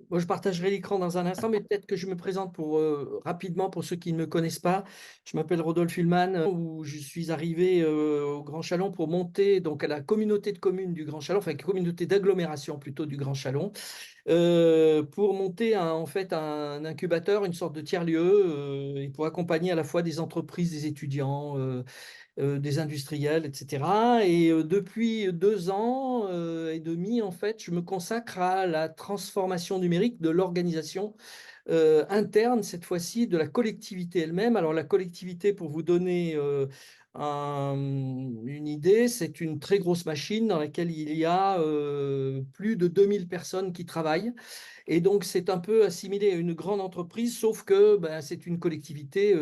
Moi, je partagerai l'écran dans un instant, mais peut-être que je me présente rapidement pour ceux qui ne me connaissent pas. Je m'appelle Rodolphe Hullmann, où je suis arrivé au Grand Chalon pour monter donc à la communauté de communes du Grand Chalon, enfin communauté d'agglomération plutôt du Grand Chalon, pour monter en fait un incubateur, une sorte de tiers-lieu, et pour accompagner à la fois des entreprises, des étudiants, des industriels, etc. Et depuis 2 ans et demi, en fait, je me consacre à la transformation numérique de l'organisation interne, cette fois-ci, de la collectivité elle-même. Alors la collectivité, pour vous donner une idée, c'est une très grosse machine dans laquelle il y a plus de 2000 personnes qui travaillent. Et donc, c'est un peu assimilé à une grande entreprise, sauf que ben, c'est une collectivité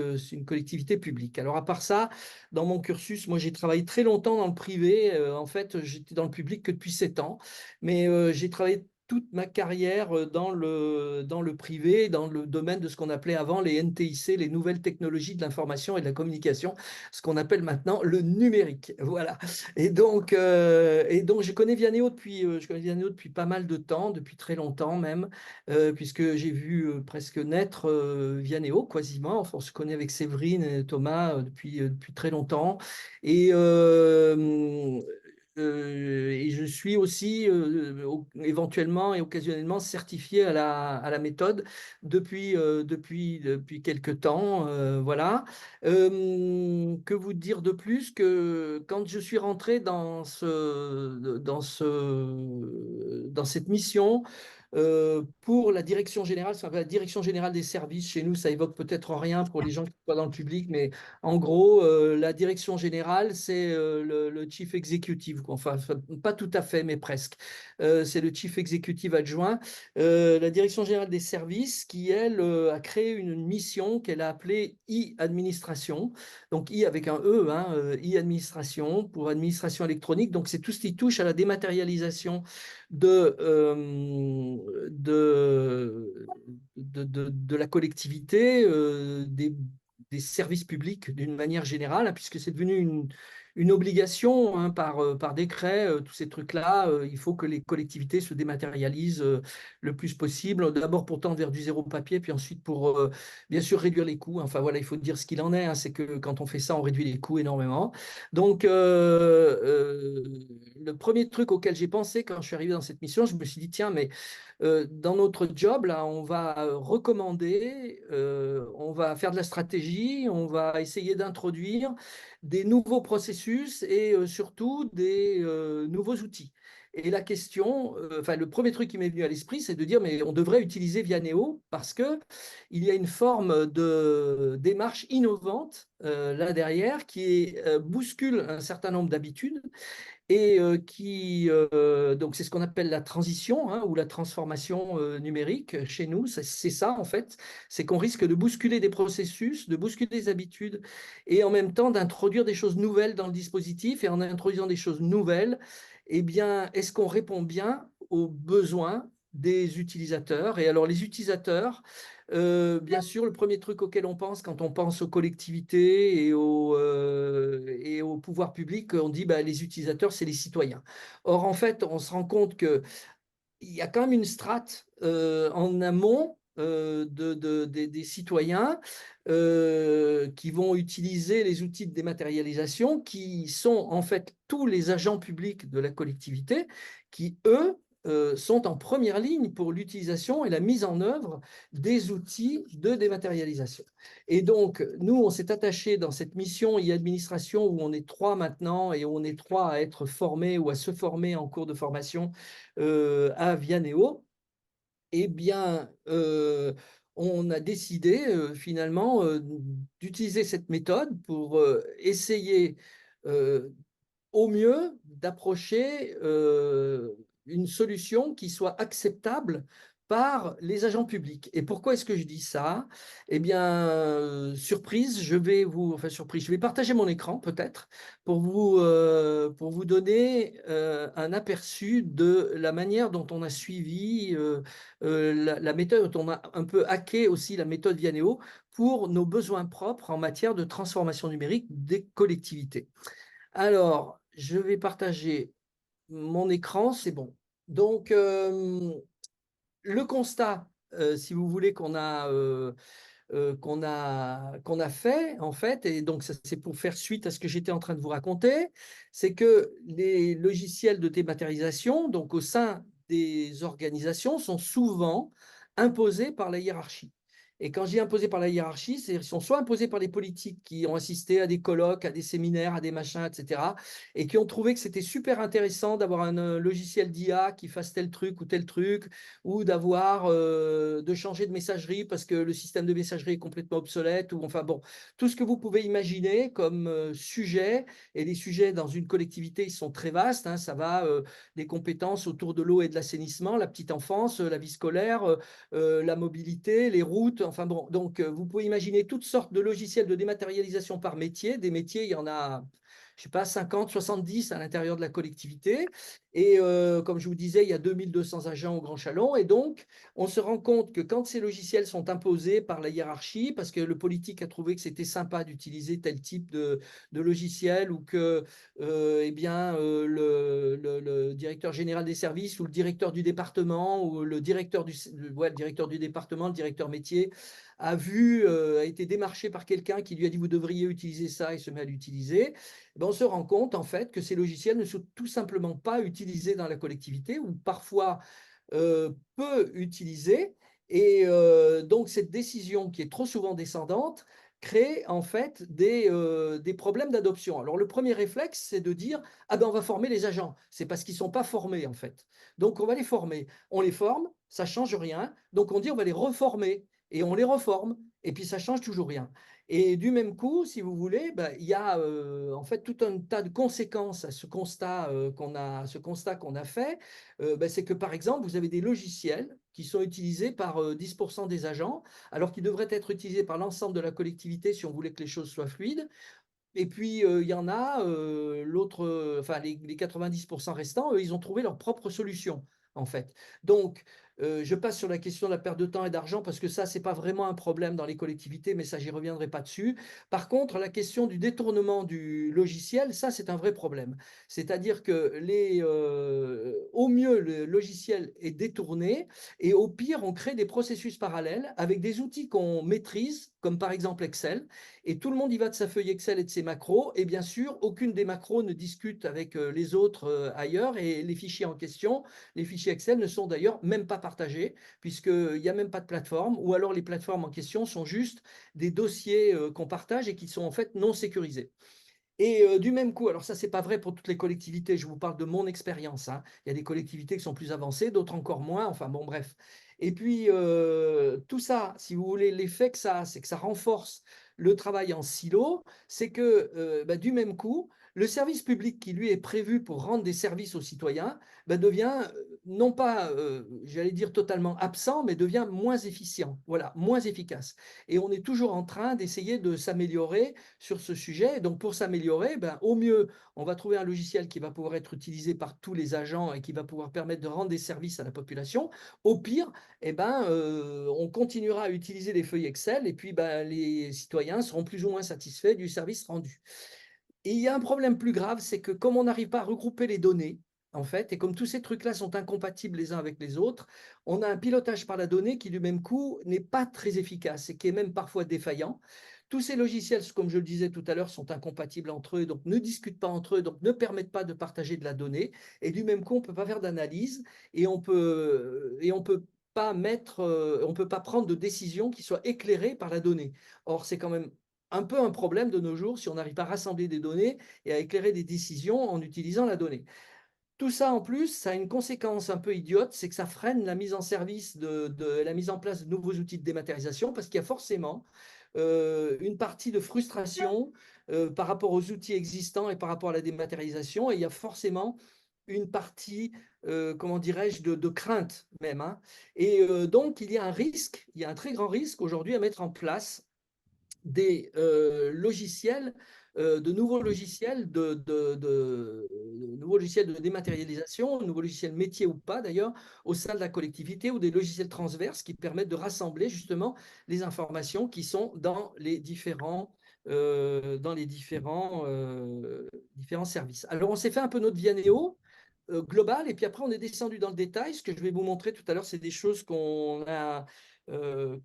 publique. Alors, à part ça, dans mon cursus, moi, j'ai travaillé très longtemps dans le privé. En fait, j'étais dans le public que depuis 7 ans, mais j'ai travaillé toute ma carrière dans le privé, dans le domaine de ce qu'on appelait avant les NTIC, les nouvelles technologies de l'information et de la communication, ce qu'on appelle maintenant le numérique. Voilà. Et donc je connais Vianéo depuis pas mal de temps, depuis très longtemps même, puisque j'ai vu presque naître Vianéo quasiment. Enfin, on se connaît avec Séverine et Thomas depuis très longtemps. Et, euh, et je suis aussi éventuellement et occasionnellement certifié à la méthode depuis quelques temps. Voilà. Que vous dire de plus que quand je suis rentré dans cette mission pour la direction générale, ça s'appelle la direction générale des services. Chez nous, ça évoque peut-être rien pour les gens qui sont dans le public, mais en gros, la direction générale, c'est le chief executive, quoi. Enfin, pas tout à fait, mais presque. C'est le chief executive adjoint. La direction générale des services qui, elle, a créé une mission qu'elle a appelée e-administration. Donc, I avec un E, hein, e-administration pour administration électronique. Donc, c'est tout ce qui touche à la dématérialisation de, de la collectivité, des services publics d'une manière générale, hein, puisque c'est devenu une obligation hein, par décret, tous ces trucs-là. Il faut que les collectivités se dématérialisent le plus possible. D'abord pour tendre vers du zéro papier, puis ensuite pour bien sûr réduire les coûts. Enfin voilà, il faut dire ce qu'il en est. Hein, c'est que quand on fait ça, on réduit les coûts énormément. Donc, le premier truc auquel j'ai pensé quand je suis arrivé dans cette mission, je me suis dit, tiens, mais dans notre job, là, on va recommander, on va faire de la stratégie, on va essayer d'introduire des nouveaux processus et surtout des nouveaux outils. Et la question, enfin, le premier truc qui m'est venu à l'esprit, c'est de dire, mais on devrait utiliser Vianéo parce que il y a une forme de démarche innovante là derrière qui bouscule un certain nombre d'habitudes et donc c'est ce qu'on appelle la transition hein, ou la transformation numérique chez nous. C'est ça en fait, c'est qu'on risque de bousculer des processus, de bousculer des habitudes et en même temps d'introduire des choses nouvelles dans le dispositif. Et en introduisant des choses nouvelles, eh bien, est-ce qu'on répond bien aux besoins des utilisateurs? Et alors les utilisateurs, bien sûr, le premier truc auquel on pense quand on pense aux collectivités et au pouvoir public, on dit bah, les utilisateurs, c'est les citoyens. Or, en fait, on se rend compte qu'il y a quand même une strate en amont des citoyens qui vont utiliser les outils de dématérialisation, qui sont en fait tous les agents publics de la collectivité, qui, eux, sont en première ligne pour l'utilisation et la mise en œuvre des outils de dématérialisation. Et donc, nous, on s'est attaché dans cette mission e-administration où on est 3 maintenant et où on est 3 à être formés ou à se former en cours de formation à Vianéo. Eh bien, on a décidé finalement d'utiliser cette méthode pour essayer euh, au mieux d'approcher une solution qui soit acceptable par les agents publics. Et pourquoi est-ce que je dis ça? Eh bien, surprise, enfin surprise, je vais partager mon écran peut-être pour vous donner un aperçu de la manière dont on a suivi la méthode, dont on a un peu hacké aussi la méthode Vianéo pour nos besoins propres en matière de transformation numérique des collectivités. Alors, je vais partager mon écran, c'est bon. Donc, le constat, si vous voulez, qu'on a fait, en fait, et donc ça c'est pour faire suite à ce que j'étais en train de vous raconter, c'est que les logiciels de dématérialisation, donc au sein des organisations, sont souvent imposés par la hiérarchie. Et quand je dis imposés par la hiérarchie, c'est qu'ils sont soit imposés par les politiques qui ont assisté à des colloques, à des séminaires, à des machins, etc., et qui ont trouvé que c'était super intéressant d'avoir un logiciel d'IA qui fasse tel truc, ou de changer de messagerie parce que le système de messagerie est complètement obsolète, ou enfin bon, tout ce que vous pouvez imaginer comme sujet. Et les sujets dans une collectivité, ils sont très vastes, hein, ça va des compétences autour de l'eau et de l'assainissement, la petite enfance, la vie scolaire, la mobilité, les routes, enfin bon, donc vous pouvez imaginer toutes sortes de logiciels de dématérialisation par métier. Des métiers, il y en a, je sais pas, 50, 70 à l'intérieur de la collectivité. Et comme je vous disais, il y a 2200 agents au Grand Chalon. Et donc, on se rend compte que quand ces logiciels sont imposés par la hiérarchie, parce que le politique a trouvé que c'était sympa d'utiliser tel type de logiciel, ou que eh bien, le directeur général des services, ou le directeur du département, ou le directeur du département, le directeur métier, a été démarché par quelqu'un qui lui a dit vous devriez utiliser ça, et se met à l'utiliser. Ben, on se rend compte en fait que ces logiciels ne sont tout simplement pas utilisés dans la collectivité, ou parfois peu utilisés. Et donc cette décision qui est trop souvent descendante crée en fait des problèmes d'adoption. Alors le premier réflexe, c'est de dire ah ben on va former les agents. C'est parce qu'ils ne sont pas formés en fait. Donc on va les former. On les forme, ça ne change rien. Donc on dit on va les reformer, et on les reforme, et puis ça ne change toujours rien. Et du même coup, si vous voulez, ben, il y a en fait tout un tas de conséquences à ce constat qu'on a fait. Ben, c'est que par exemple, vous avez des logiciels qui sont utilisés par 10% des agents, alors qu'ils devraient être utilisés par l'ensemble de la collectivité si on voulait que les choses soient fluides. Et puis, il y en a, enfin, les 90% restants, eux, ils ont trouvé leur propre solution, en fait. Donc, je passe sur la question de la perte de temps et d'argent parce que ça, ce n'est pas vraiment un problème dans les collectivités, mais ça, j'y reviendrai pas dessus. Par contre, la question du détournement du logiciel, ça, c'est un vrai problème. C'est-à-dire que au mieux, le logiciel est détourné, et au pire, on crée des processus parallèles avec des outils qu'on maîtrise, comme par exemple Excel, et tout le monde y va de sa feuille Excel et de ses macros. Et bien sûr, aucune des macros ne discute avec les autres ailleurs. Et les fichiers en question, les fichiers Excel ne sont d'ailleurs même pas partagés, puisqu'il n'y a même pas de plateforme, ou alors les plateformes en question sont juste des dossiers qu'on partage et qui sont en fait non sécurisés. Et du même coup, alors ça, c'est pas vrai pour toutes les collectivités, je vous parle de mon expérience, hein. Il y a des collectivités qui sont plus avancées, d'autres encore moins, enfin bon, bref. Et puis, tout ça, si vous voulez, l'effet que ça a, c'est que ça renforce le travail en silo, c'est que bah, du même coup, le service public qui, lui, est prévu pour rendre des services aux citoyens, bah, devient non pas, j'allais dire totalement absent, mais devient moins efficient, voilà, moins efficace. Et on est toujours en train d'essayer de s'améliorer sur ce sujet. Et donc, pour s'améliorer, ben, au mieux, on va trouver un logiciel qui va pouvoir être utilisé par tous les agents et qui va pouvoir permettre de rendre des services à la population. Au pire, eh ben, on continuera à utiliser les feuilles Excel, et puis ben, les citoyens seront plus ou moins satisfaits du service rendu. Et il y a un problème plus grave, c'est que comme on n'arrive pas à regrouper les données, en fait, et comme tous ces trucs-là sont incompatibles les uns avec les autres, on a un pilotage par la donnée qui, du même coup, n'est pas très efficace et qui est même parfois défaillant. Tous ces logiciels, comme je le disais tout à l'heure, sont incompatibles entre eux, donc ne discutent pas entre eux, donc ne permettent pas de partager de la donnée. Et du même coup, on ne peut pas faire d'analyse, et on peut pas mettre, on peut pas prendre de décision qui soit éclairée par la donnée. Or, c'est quand même un peu un problème de nos jours si on n'arrive pas à rassembler des données et à éclairer des décisions en utilisant la donnée. Tout ça, en plus, ça a une conséquence un peu idiote, c'est que ça freine la mise en service la mise en place de nouveaux outils de dématérialisation, parce qu'il y a forcément une partie de frustration par rapport aux outils existants et par rapport à la dématérialisation, et il y a forcément une partie, comment dirais-je, de crainte même, hein. Et donc, il y a un risque, il y a un très grand risque aujourd'hui à mettre en place des logiciels, de nouveaux logiciels de nouveaux logiciels de dématérialisation, de nouveaux logiciels métiers ou pas d'ailleurs, au sein de la collectivité, ou des logiciels transverses qui permettent de rassembler justement les informations qui sont dans les différents services. Alors, on s'est fait un peu notre Vianéo globale, et puis après, on est descendu dans le détail. Ce que je vais vous montrer tout à l'heure, c'est des choses euh,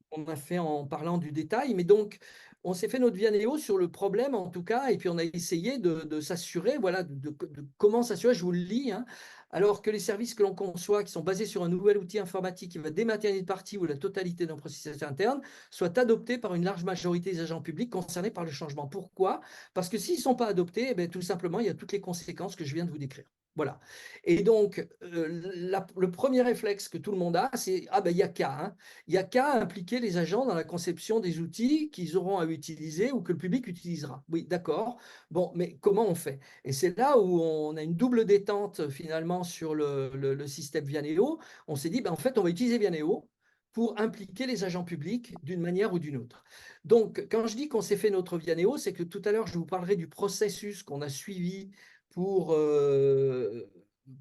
qu'on a fait en parlant du détail. Mais donc, on s'est fait notre Vianéo sur le problème, en tout cas, et puis on a essayé de s'assurer, voilà, de comment s'assurer, je vous le lis, hein, alors que les services que l'on conçoit, qui sont basés sur un nouvel outil informatique qui va dématérialiser une partie ou la totalité d'un processus interne, soient adoptés par une large majorité des agents publics concernés par le changement. Pourquoi? Parce que s'ils ne sont pas adoptés, eh bien, tout simplement, il y a toutes les conséquences que je viens de vous décrire. Voilà. Et donc, le premier réflexe que tout le monde a, c'est ah ben il n'y a qu'à, hein. Il n'y a qu'à impliquer les agents dans la conception des outils qu'ils auront à utiliser ou que le public utilisera. Oui, d'accord. Bon, mais comment on fait? Et c'est là où on a une double détente finalement sur le système Vianéo. On s'est dit, ben, en fait, on va utiliser Vianéo pour impliquer les agents publics d'une manière ou d'une autre. Donc, quand je dis qu'on s'est fait notre Vianéo, c'est que tout à l'heure, je vous parlerai du processus qu'on a suivi pour, euh,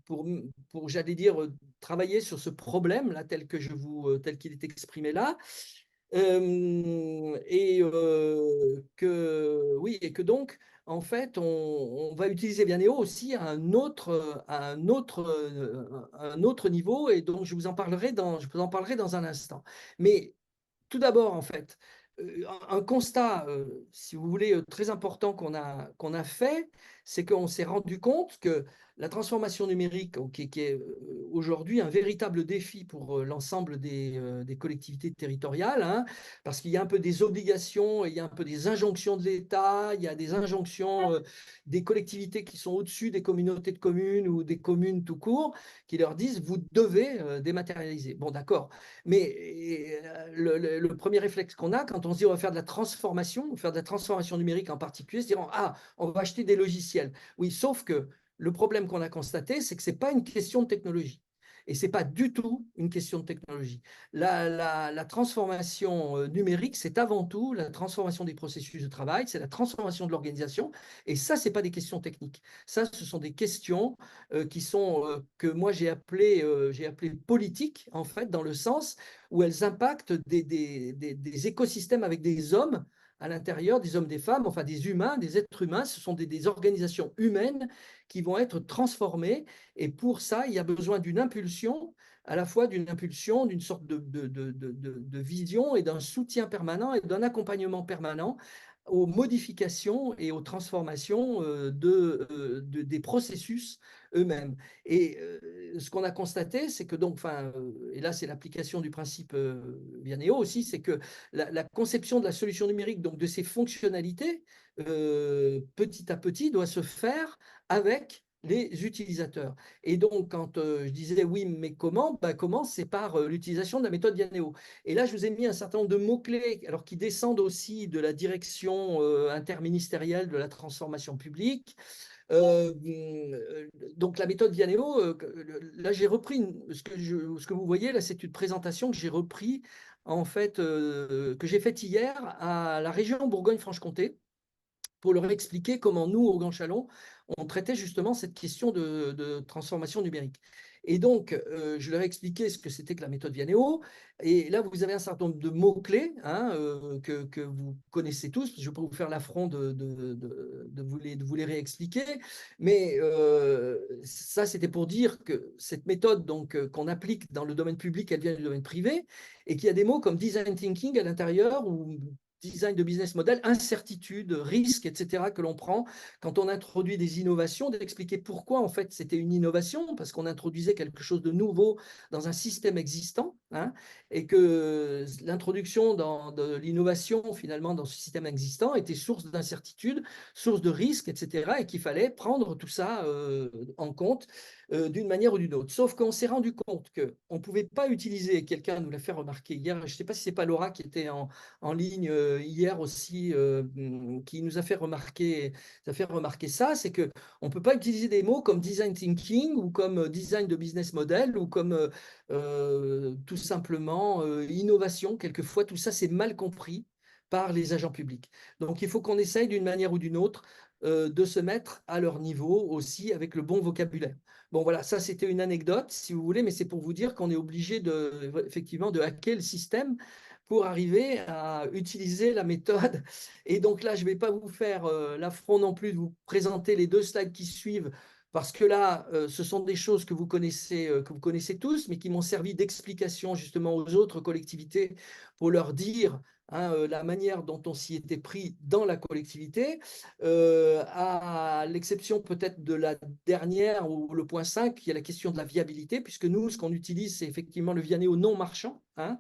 pour, pour j'allais dire, travailler sur ce problème-là, tel qu'il est exprimé là. Et que donc, en fait, on va utiliser Vianéo aussi à un autre niveau, et donc je vous en parlerai dans un instant. Mais tout d'abord, en fait, un constat, si vous voulez, très important qu'on a fait, c'est qu'on s'est rendu compte que la transformation numérique, qui est aujourd'hui un véritable défi pour l'ensemble des collectivités territoriales, hein, parce qu'il y a un peu des obligations, il y a un peu des injonctions de l'État, il y a des injonctions des collectivités qui sont au-dessus des communautés de communes ou des communes tout court, qui leur disent, vous devez dématérialiser. Bon, d'accord. Mais le premier réflexe qu'on a quand on se dit on va faire de la transformation numérique en particulier, c'est dire ah, on va acheter des logiciels. Oui, sauf que le problème qu'on a constaté, c'est que ce n'est pas une question de technologie. Et ce n'est pas du tout une question de technologie. La transformation numérique, c'est avant tout la transformation des processus de travail, c'est la transformation de l'organisation. Et ça, ce n'est pas des questions techniques. Ça, ce sont des questions que moi j'ai appelé politiques, en fait, dans le sens où elles impactent des écosystèmes avec des hommes à l'intérieur, des hommes, des femmes, enfin des humains, des êtres humains. Ce sont des organisations humaines qui vont être transformées. Et pour ça, il y a besoin d'une impulsion, à la fois d'une impulsion, d'une sorte de vision et d'un soutien permanent et d'un accompagnement permanent aux modifications et aux transformations des processus eux-mêmes. Et ce qu'on a constaté, c'est que donc, enfin, et là c'est l'application du principe Vianéo aussi, c'est que la conception de la solution numérique, donc de ses fonctionnalités, petit à petit, doit se faire avec les utilisateurs. Et donc, quand je disais oui, mais comment? Ben, comment? C'est par l'utilisation de la méthode Vianéo. Et là, je vous ai mis un certain nombre de mots-clés, alors qui descendent aussi de la direction interministérielle de la transformation publique. Euh, donc la méthode Vianéo, là j'ai repris ce que vous voyez là, c'est une présentation que j'ai repris en fait que j'ai faite hier à la région Bourgogne-Franche-Comté pour leur expliquer comment nous, au Grand Chalon, on traitait justement cette question de transformation numérique. Et donc, je leur ai expliqué ce que c'était que la méthode Vianéo. Et là, vous avez un certain nombre de mots-clés hein, que vous connaissez tous. Je ne vais pas vous faire l'affront de vous les réexpliquer. Mais ça, c'était pour dire que cette méthode qu'on applique dans le domaine public, elle vient du domaine privé, et qu'il y a des mots comme design thinking à l'intérieur, ou design de business model, incertitude, risque, etc., que l'on prend quand on introduit des innovations, d'expliquer pourquoi en fait c'était une innovation, parce qu'on introduisait quelque chose de nouveau dans un système existant, hein, et que l'introduction de l'innovation finalement dans ce système existant était source d'incertitude, source de risque, etc., et qu'il fallait prendre tout ça en compte d'une manière ou d'une autre. Sauf qu'on s'est rendu compte qu'on ne pouvait pas utiliser, quelqu'un nous l'a fait remarquer hier, je ne sais pas si ce n'est pas Laura qui était en ligne hier aussi, qui nous a fait remarquer ça, c'est qu'on ne peut pas utiliser des mots comme design thinking ou comme design de business model ou comme tout simplement innovation. Quelquefois, tout ça, c'est mal compris par les agents publics. Donc, il faut qu'on essaye d'une manière ou d'une autre de se mettre à leur niveau aussi avec le bon vocabulaire. Bon, voilà, ça c'était une anecdote, si vous voulez, mais c'est pour vous dire qu'on est obligé effectivement de hacker le système pour arriver à utiliser la méthode. Et donc là, je ne vais pas vous faire l'affront non plus de vous présenter les deux slides qui suivent parce que là, ce sont des choses que vous connaissez tous, mais qui m'ont servi d'explication justement aux autres collectivités pour leur dire, hein, la manière dont on s'y était pris dans la collectivité, à l'exception peut-être de la dernière ou le point 5, qui est la question de la viabilité, puisque nous, ce qu'on utilise, c'est effectivement le Vianéo non marchand, hein,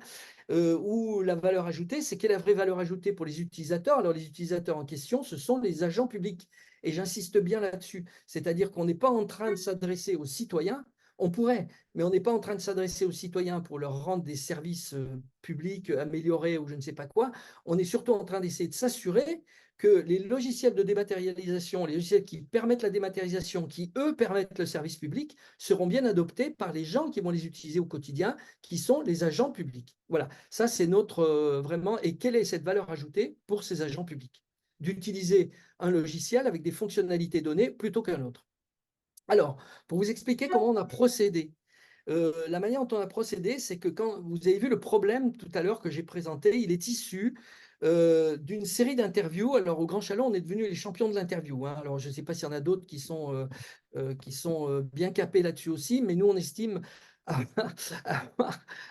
où la valeur ajoutée, c'est quelle est la vraie valeur ajoutée pour les utilisateurs? Alors, les utilisateurs en question, ce sont les agents publics. Et j'insiste bien là-dessus. C'est-à-dire qu'on n'est pas en train de s'adresser aux citoyens, on pourrait, mais on n'est pas en train de s'adresser aux citoyens pour leur rendre des services publics améliorés ou je ne sais pas quoi. On est surtout en train d'essayer de s'assurer que les logiciels de dématérialisation, les logiciels qui permettent la dématérialisation, qui eux permettent le service public, seront bien adoptés par les gens qui vont les utiliser au quotidien, qui sont les agents publics. Voilà, ça c'est notre vraiment, et quelle est cette valeur ajoutée pour ces agents publics? D'utiliser un logiciel avec des fonctionnalités données plutôt qu'un autre. Alors, pour vous expliquer comment on a procédé, la manière dont on a procédé, c'est que quand vous avez vu le problème tout à l'heure que j'ai présenté, il est issu d'une série d'interviews. Alors, au Grand Chalon, on est devenus les champions de l'interview, hein. Alors, je ne sais pas s'il y en a d'autres qui sont bien capés là-dessus aussi, mais nous, on estime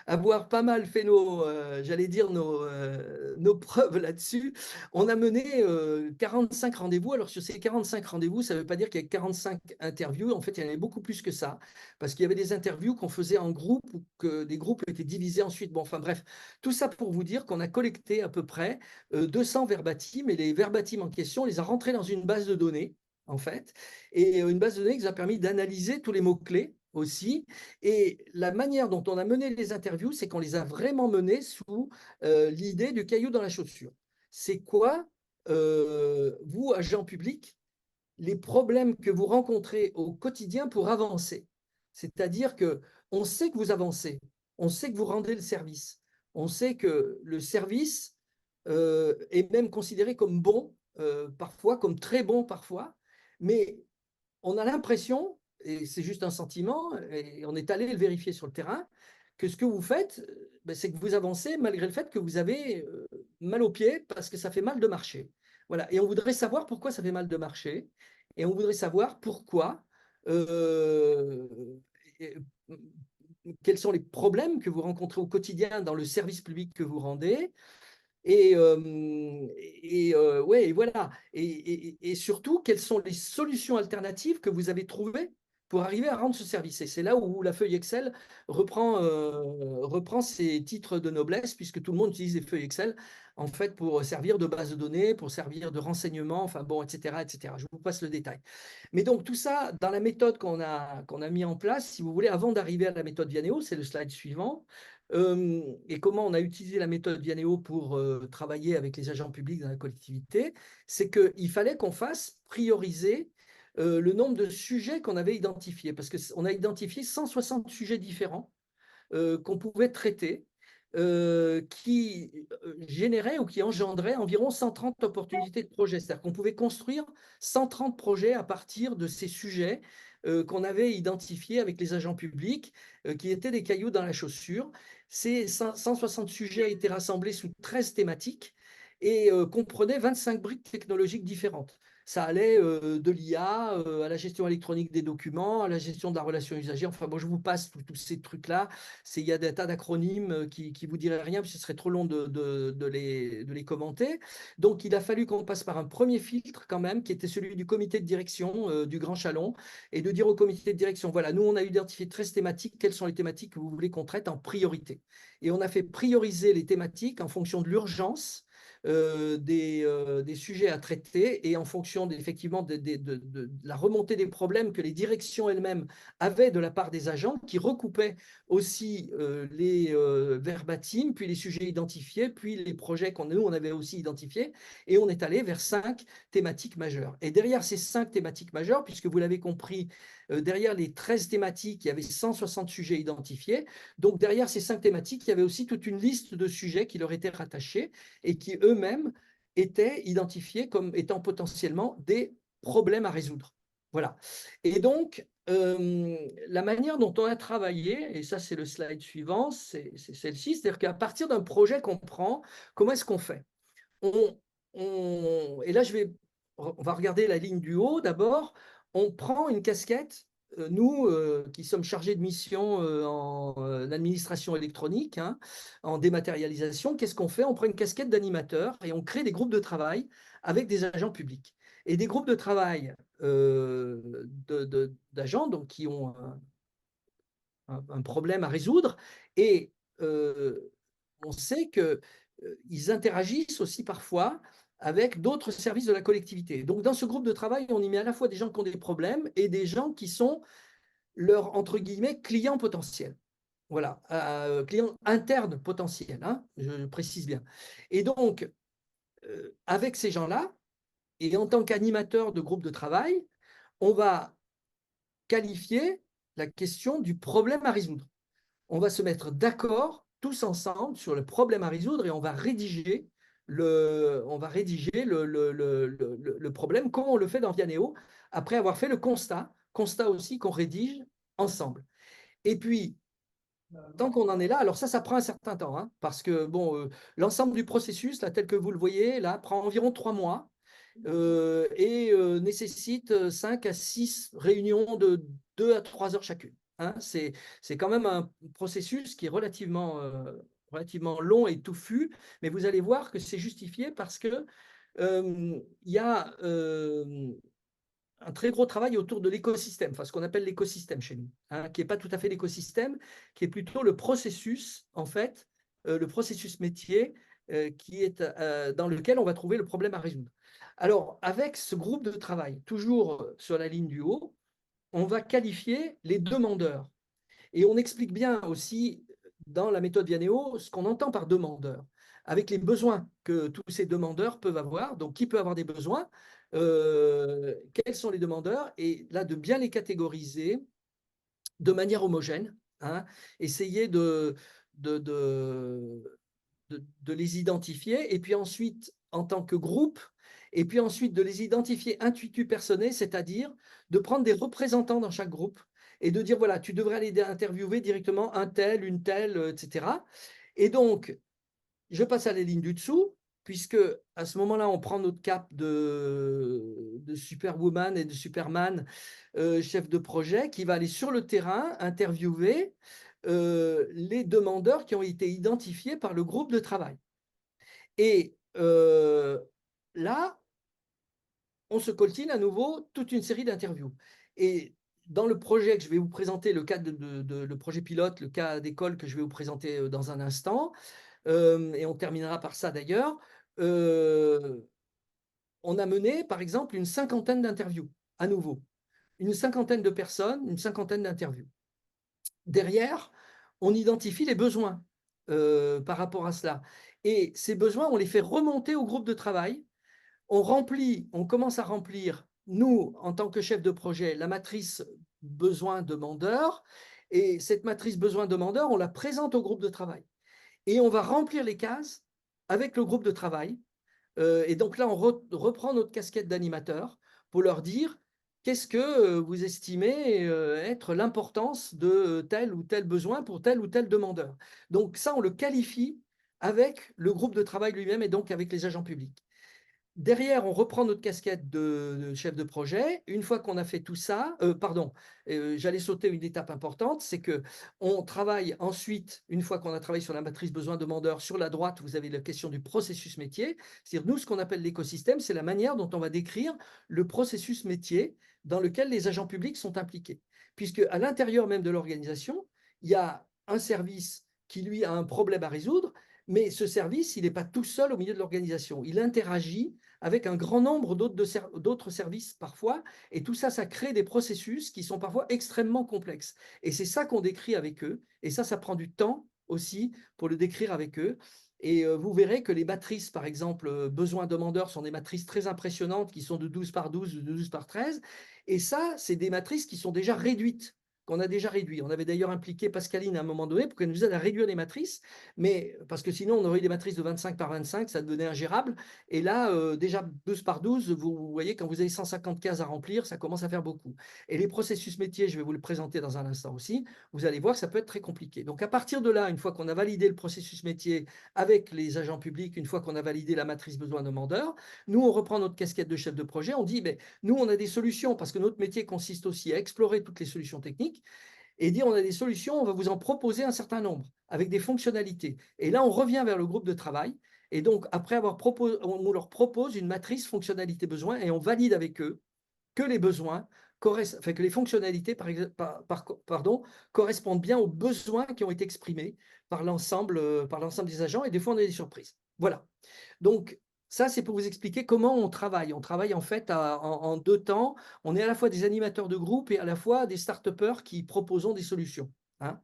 avoir pas mal fait j'allais dire, nos preuves là-dessus. On a mené 45 rendez-vous. Alors, sur ces 45 rendez-vous, ça ne veut pas dire qu'il y a 45 interviews. En fait, il y en avait beaucoup plus que ça, parce qu'il y avait des interviews qu'on faisait en groupe ou que des groupes étaient divisés ensuite. Bon, enfin bref, tout ça pour vous dire qu'on a collecté à peu près 200 verbatim, et les verbatim en question, on les a rentrés dans une base de données, en fait, et une base de données qui nous a permis d'analyser tous les mots-clés aussi. Et la manière dont on a mené les interviews, c'est qu'on les a vraiment menées sous l'idée du caillou dans la chaussure. C'est quoi, vous, agents publics, les problèmes que vous rencontrez au quotidien pour avancer? C'est-à-dire que on sait que vous avancez, on sait que vous rendez le service, on sait que le service est même considéré comme bon, parfois, comme très bon parfois, mais on a l'impression, et c'est juste un sentiment, et on est allé le vérifier sur le terrain, que ce que vous faites, ben, c'est que vous avancez malgré le fait que vous avez mal aux pieds parce que ça fait mal de marcher. Voilà. Et on voudrait savoir pourquoi ça fait mal de marcher, et on voudrait savoir pourquoi, euh, et, quels sont les problèmes que vous rencontrez au quotidien dans le service public que vous rendez, ouais, et voilà. Et surtout, quelles sont les solutions alternatives que vous avez trouvées pour arriver à rendre ce service? Et c'est là où la feuille Excel reprend ses titres de noblesse, puisque tout le monde utilise les feuilles Excel en fait pour servir de base de données, pour servir de renseignement, enfin bon, etc., etc. Je vous passe le détail. Mais donc tout ça, dans la méthode qu'on a mis en place, si vous voulez, avant d'arriver à la méthode Vianéo, c'est le slide suivant. Et comment on a utilisé la méthode Vianéo pour travailler avec les agents publics dans la collectivité, c'est qu'il fallait qu'on fasse prioriser le nombre de sujets qu'on avait identifiés, parce qu'on a identifié 160 sujets différents qu'on pouvait traiter, qui généraient ou qui engendraient environ 130 opportunités de projets. C'est-à-dire qu'on pouvait construire 130 projets à partir de ces sujets qu'on avait identifiés avec les agents publics, qui étaient des cailloux dans la chaussure. Ces 160 sujets étaient rassemblés sous 13 thématiques et comprenaient 25 briques technologiques différentes. Ça allait de l'IA à la gestion électronique des documents, à la gestion de la relation usagère. Enfin, bon, je vous passe tous ces trucs-là. Il y a des tas d'acronymes qui ne vous diraient rien, parce que ce serait trop long de les commenter. Donc, il a fallu qu'on passe par un premier filtre quand même, qui était celui du comité de direction du Grand Chalon, et de dire au comité de direction, voilà, nous, on a identifié 13 thématiques. Quelles sont les thématiques que vous voulez qu'on traite en priorité? Et on a fait prioriser les thématiques en fonction de l'urgence des sujets à traiter, et en fonction effectivement de la remontée des problèmes que les directions elles-mêmes avaient de la part des agents, qui recoupaient aussi les verbatim, puis les sujets identifiés, puis les projets nous on avait aussi identifiés, et on est allé vers 5 thématiques majeures. Et derrière ces 5 thématiques majeures, puisque vous l'avez compris, derrière les 13 thématiques, il y avait 160 sujets identifiés. Donc derrière ces 5 thématiques, il y avait aussi toute une liste de sujets qui leur étaient rattachés et qui eux-mêmes étaient identifiés comme étant potentiellement des problèmes à résoudre. Voilà. Et donc, la manière dont on a travaillé, et ça c'est le slide suivant, c'est celle-ci, c'est-à-dire qu'à partir d'un projet qu'on prend, comment est-ce qu'on fait? Et là, on va regarder la ligne du haut d'abord. on prend une casquette, nous qui sommes chargés de mission en administration électronique, hein, en dématérialisation, qu'est-ce qu'on fait? On prend une casquette d'animateur et on crée des groupes de travail avec des agents publics. Et des groupes de travail d'agents donc, qui ont un problème à résoudre. Et on sait qu'ils interagissent aussi parfois avec d'autres services de la collectivité. Donc, dans ce groupe de travail, on y met à la fois des gens qui ont des problèmes et des gens qui sont leurs, entre guillemets, clients potentiels. Voilà, clients internes potentiels, hein, je précise bien. Et donc, avec ces gens-là, et en tant qu'animateur de groupe de travail, on va qualifier la question du problème à résoudre. On va se mettre d'accord tous ensemble sur le problème à résoudre et on va rédiger le problème comme on le fait dans Vianéo, après avoir fait le constat aussi qu'on rédige ensemble. Et puis, tant qu'on en est là, alors ça prend un certain temps, hein, parce que bon, l'ensemble du processus, là, tel que vous le voyez, là, prend environ 3 mois et nécessite 5 à 6 réunions de 2 à 3 heures chacune. Hein. C'est quand même un processus qui est relativement long et touffu, mais vous allez voir que c'est justifié parce que il y a un très gros travail autour de l'écosystème, enfin ce qu'on appelle l'écosystème chez nous, hein, qui n'est pas tout à fait l'écosystème, qui est plutôt le processus, en fait, le processus métier qui est dans lequel on va trouver le problème à résoudre. Alors, avec ce groupe de travail, toujours sur la ligne du haut, on va qualifier les demandeurs. Et on explique bien aussi dans la méthode Vianéo ce qu'on entend par demandeur, avec les besoins que tous ces demandeurs peuvent avoir. Donc, qui peut avoir des besoins? Quels sont les demandeurs? Et là, de bien les catégoriser de manière homogène, hein, essayer de, de, de les identifier, et puis ensuite, en tant que groupe, et puis ensuite de les identifier intuitu personné, c'est-à-dire de prendre des représentants dans chaque groupe et de dire, voilà, tu devrais aller interviewer directement un tel, une telle, etc. Et donc, je passe à la ligne du dessous, puisque à ce moment-là, on prend notre cape de Superwoman et de Superman, chef de projet, qui va aller sur le terrain interviewer les demandeurs qui ont été identifiés par le groupe de travail. Et là, on se coltine à nouveau toute une série d'interviews. Et dans le projet que je vais vous présenter, le cas le projet pilote, le cas d'école que je vais vous présenter dans un instant, et on terminera par ça d'ailleurs, on a mené par exemple une cinquantaine d'interviews à nouveau. Une cinquantaine de personnes, une cinquantaine d'interviews. Derrière, on identifie les besoins par rapport à cela. Et ces besoins, on les fait remonter au groupe de travail. On commence à remplir, nous, en tant que chef de projet, la matrice besoin-demandeur. Et cette matrice besoin-demandeur, on la présente au groupe de travail. Et on va remplir les cases avec le groupe de travail. Et donc là, on reprend notre casquette d'animateur pour leur dire qu'est-ce que vous estimez être l'importance de tel ou tel besoin pour tel ou tel demandeur. Donc ça, on le qualifie avec le groupe de travail lui-même et donc avec les agents publics. Derrière, on reprend notre casquette de chef de projet. Une fois qu'on a fait tout ça, j'allais sauter une étape importante, c'est qu'on travaille ensuite, une fois qu'on a travaillé sur la matrice besoin-demandeur, sur la droite, vous avez la question du processus métier. C'est-à-dire, nous, ce qu'on appelle l'écosystème, c'est la manière dont on va décrire le processus métier dans lequel les agents publics sont impliqués. Puisque à l'intérieur même de l'organisation, il y a un service qui, lui, a un problème à résoudre, mais ce service, il n'est pas tout seul au milieu de l'organisation. Il interagit avec un grand nombre d'autres services parfois, et tout ça, ça crée des processus qui sont parfois extrêmement complexes. Et c'est ça qu'on décrit avec eux, et ça prend du temps aussi pour le décrire avec eux. Et vous verrez que les matrices, par exemple, besoins-demandeurs, sont des matrices très impressionnantes qui sont de 12 par 12, de 12 par 13. Et ça, c'est des matrices qui sont déjà réduites qu'on a déjà réduit. On avait d'ailleurs impliqué Pascaline à un moment donné pour qu'elle nous aide à réduire les matrices, mais parce que sinon on aurait eu des matrices de 25 par 25, ça devenait ingérable. Et là, déjà 12 par 12, vous voyez, quand vous avez 150 cases à remplir, ça commence à faire beaucoup. Et les processus métiers, je vais vous le présenter dans un instant aussi, vous allez voir que ça peut être très compliqué. Donc à partir de là, une fois qu'on a validé le processus métier avec les agents publics, une fois qu'on a validé la matrice besoin demandeur, nous, on reprend notre casquette de chef de projet, on dit, ben, nous, on a des solutions, parce que notre métier consiste aussi à explorer toutes les solutions techniques, et dire, on a des solutions, on va vous en proposer un certain nombre, avec des fonctionnalités. Et là, on revient vers le groupe de travail, et donc, après avoir proposé, on leur propose une matrice fonctionnalité besoin, et on valide avec eux que les besoins, enfin, que les fonctionnalités pardon, correspondent bien aux besoins qui ont été exprimés par l'ensemble des agents, et des fois, on a des surprises. Voilà. Donc, ça, c'est pour vous expliquer comment on travaille. On travaille en fait en deux temps. On est à la fois des animateurs de groupe et à la fois des start-upers qui proposons des solutions. Hein.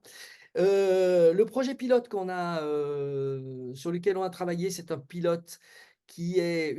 Le projet pilote sur lequel on a travaillé, c'est un pilote qui est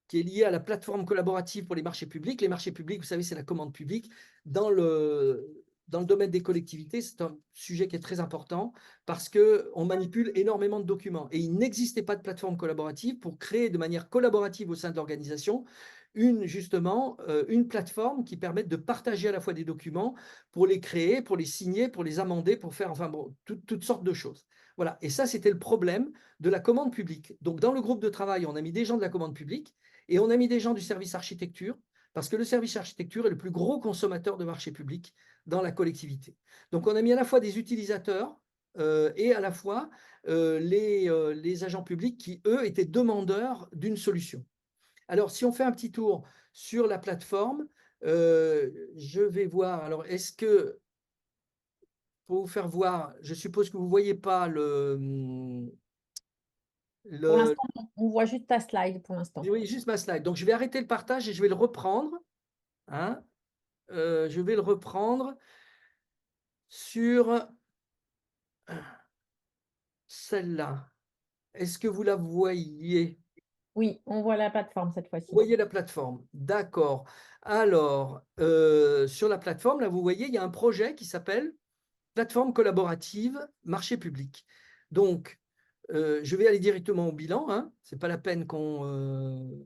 qui est lié à la plateforme collaborative pour les marchés publics. Les marchés publics, vous savez, c'est la commande publique. Dans le domaine des collectivités, c'est un sujet qui est très important parce qu'on manipule énormément de documents. Et il n'existait pas de plateforme collaborative pour créer de manière collaborative au sein de l'organisation justement une plateforme qui permette de partager à la fois des documents pour les créer, pour les signer, pour les amender, pour faire enfin bon, toutes sortes de choses. Voilà. Et ça, c'était le problème de la commande publique. Donc, dans le groupe de travail, on a mis des gens de la commande publique et on a mis des gens du service architecture, parce que le service architecture est le plus gros consommateur de marché public dans la collectivité. Donc, on a mis à la fois des utilisateurs et à la fois les agents publics qui, eux, étaient demandeurs d'une solution. Alors, si on fait un petit tour sur la plateforme, je vais voir. Alors, est-ce que, pour vous faire voir, je suppose que vous ne voyez pas Pour le, l'instant, on voit juste ta slide pour l'instant. oui, juste ma slide. Donc, je vais arrêter le partage et je vais le reprendre. Hein. Je vais le reprendre sur celle-là. Est-ce que vous la voyez? Oui, on voit la plateforme cette Vous fois-ci. voyez la plateforme. D'accord. Alors, sur la plateforme, là, vous voyez, il y a un projet qui s'appelle Plateforme collaborative marché public. Donc, je vais aller directement au bilan. Hein. Ce n'est pas la peine qu'on